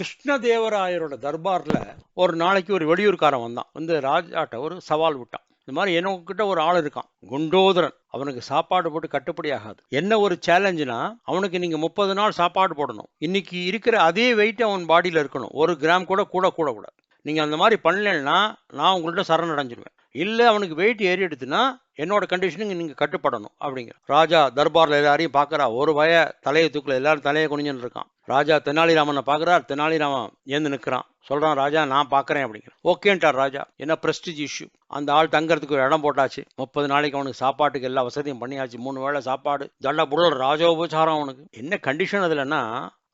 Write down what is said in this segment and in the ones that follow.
கிருஷ்ணதேவராயரோட தர்பார்ல ஒரு நாளைக்கு ஒரு வெளியூர்காரன் வந்தான். வந்து ராஜாட்ட ஒரு சவால் விட்டான். இந்த மாதிரி எனக்கிட்ட ஒரு ஆள் இருக்கான், குண்டோதரன். அவனுக்கு சாப்பாடு போட்டு கட்டுப்படி ஆகாது. என்ன ஒரு சேலஞ்சுனா, அவனுக்கு நீங்க 30 நாள் சாப்பாடு போடணும். இன்னைக்கு இருக்கிற அதே வெயிட் அவன் பாடியில இருக்கணும். 1 கிராம் கூட கூட கூட கூட. நீங்க அந்த மாதிரி பண்ணலன்னா நான் உங்கள்ட்ட சரணடைஞ்சிருவேன். இல்ல அவனுக்கு வெயிட் ஏறி எடுத்துனா என்னோட கண்டிஷனுக்கு நீங்க கட்டுப்படணும் அப்படிங்கிற. ராஜா தர்பார்ல எல்லாரையும் பாக்குறா. ஒரு வய தலையை தூக்கல, எல்லாரும் தலையை குனிஞ்சுன்னு இருக்கான். ராஜா தெனாலிராமனை பாக்குறார். தெனாலிராமன் ஏந்து நிற்கிறான். சொல்றான், ராஜா நான் பாக்குறேன் அப்படிங்கிற. ஓகேன்ட்டார் ராஜா. என்ன பிரஸ்டிஜ் இஷ்யூ. அந்த ஆள் தங்கறதுக்கு ஒரு இடம் போட்டாச்சு. 30 நாளைக்கு அவனுக்கு சாப்பாட்டுக்கு எல்லா வசதியும் பண்ணியாச்சு. 3 வேளை சாப்பாடு, தண்ட புடல், ராஜோபச்சாரம். அவனுக்கு என்ன கண்டிஷன் அதுலன்னா,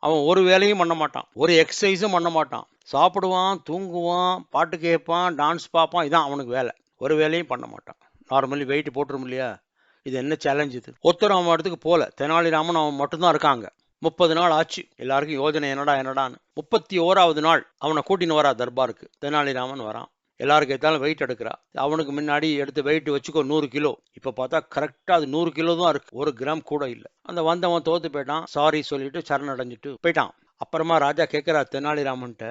அவன் ஒரு வேலையும் பண்ண மாட்டான், ஒரு எக்ஸசைஸும் பண்ண மாட்டான். சாப்பிடுவான், தூங்குவான், பாட்டு கேட்பான், டான்ஸ் பார்ப்பான். இதான் அவனுக்கு வேலை. ஒரு வேலையும் பண்ண மாட்டான். நார்மலி வெயிட் போட்டுரும் இல்லையா? இது என்ன சேலஞ்ச் இது? ஒருத்தர் அவன் இடத்துக்கு போல. தெனாலிராமன் அவன் மட்டும்தான் இருக்காங்க. 30 நாள் ஆச்சு. எல்லாருக்கும் யோஜனை என்னடான்னு. 31வது நாள் அவனை கூட்டின்னு வரா தர்பாருக்கு. தெனாலிராமன் வரான். எல்லாருக்கு ஏத்தாலும் வெயிட் எடுக்கிறா. அவனுக்கு முன்னாடி எடுத்து வெயிட் வச்சுக்கோ 100 கிலோ. இப்ப பார்த்தா கரெக்டா அது 100 கிலோ தான் இருக்கு. 1 கிராம் கூட இல்லை. அந்த வந்தவன் தோத்து போயிட்டான். சாரி சொல்லிட்டு சரணடைஞ்சிட்டு போயிட்டான். அப்புறமா ராஜா கேட்கிறா தெனாலிராமன்ட்ட,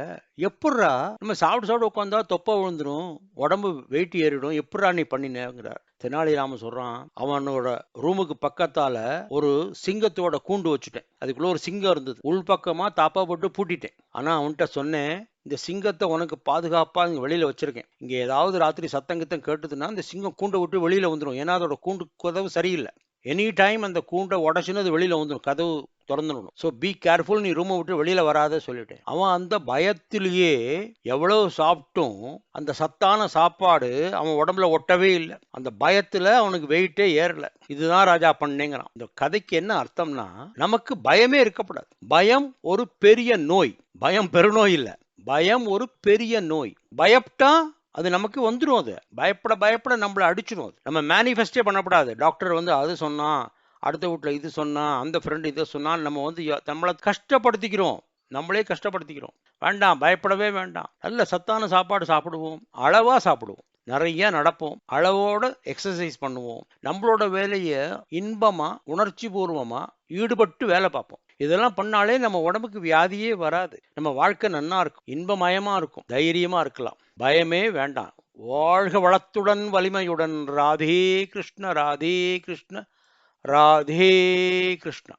எப்பட்றா நம்ம சாப்பிட்டு உட்காந்தா தொப்பை விழுந்துரும், உடம்பு வெயிட் ஏறிடும், எப்பட்றா நீ பண்ணினேங்கிறார். தெனாலிராமன் சொல்றான், அவனோட ரூமுக்கு பக்கத்தால ஒரு சிங்கத்தோட கூண்டு வச்சுட்டேன். அதுக்குள்ள ஒரு சிங்கம் இருந்தது. உள்பக்கமா தாப்பா போட்டு பூட்டிட்டேன். ஆனா அவன்கிட்ட சொன்னேன், இந்த சிங்கத்தை உனக்கு பாதுகாப்பா இங்க வெளியில வச்சிருக்கேன். இங்க ஏதாவது ராத்திரி சத்தங்கத்தம் கேட்டுதுன்னா இந்த சிங்கம் கூண்டை விட்டு வெளியில வந்துடும். ஏன்னா அதோட கூண்டு கதவு சரியில்லை. எனி டைம் அந்த கூண்டை உடச்சுன்னு அது வெளியில வந்துடும். கதவு திறந்துடணும். ஸோ பி கேர்ஃபுல், நீ ரூமை விட்டு வெளியில வராத சொல்லிட்டேன். அவன் அந்த பயத்திலேயே எவ்வளவு சாப்பிட்டும் அந்த சத்தான சாப்பாடு அவன் உடம்புல ஒட்டவே இல்லை. அந்த பயத்துல அவனுக்கு வெயிட்டே ஏறல. இதுதான் ராஜா பண்ணேங்கிறான். இந்த கதைக்கு என்ன அர்த்தம்னா, நமக்கு பயமே இருக்கப்படாது. பயம் ஒரு பெரிய நோய். பயம் பெருநோய் இல்லை. பயம் ஒரு பெரிய நோய். பயப்பட்டா அது நமக்கு வந்துடும். அது பயப்பட பயப்பட நம்மளை அடிச்சிடும். அது நம்ம மேனிஃபெஸ்டே பண்ணக்கூடாது. டாக்டர் வந்து அது சொன்னா, அடுத்த வீட்டில் இது சொன்னா, அந்த ஃப்ரெண்டு இதை சொன்னால் நம்ம வந்து நம்மளை கஷ்டப்படுத்திக்கிறோம். நம்மளே கஷ்டப்படுத்திக்கிறோம். வேண்டாம், பயப்படவே வேண்டாம். நல்ல சத்தான சாப்பாடு சாப்பிடுவோம், அளவா சாப்பிடுவோம், நிறைய நடப்போம், அளவோட எக்ஸசைஸ் பண்ணுவோம், நம்மளோட வேலையை இன்பமா உணர்ச்சி பூர்வமா ஈடுபட்டு வேலை பார்ப்போம். இதெல்லாம் பண்ணாலே நம்ம உடம்புக்கு வியாதியே வராது. நம்ம வாழ்க்கை நன்னா இருக்கும், இன்பமயமா இருக்கும், தைரியமா இருக்கலாம். பயமே வேண்டாம். வாழ்க வளத்துடன் வலிமையுடன். ராதே கிருஷ்ண ராதே கிருஷ்ண ராதே கிருஷ்ணா.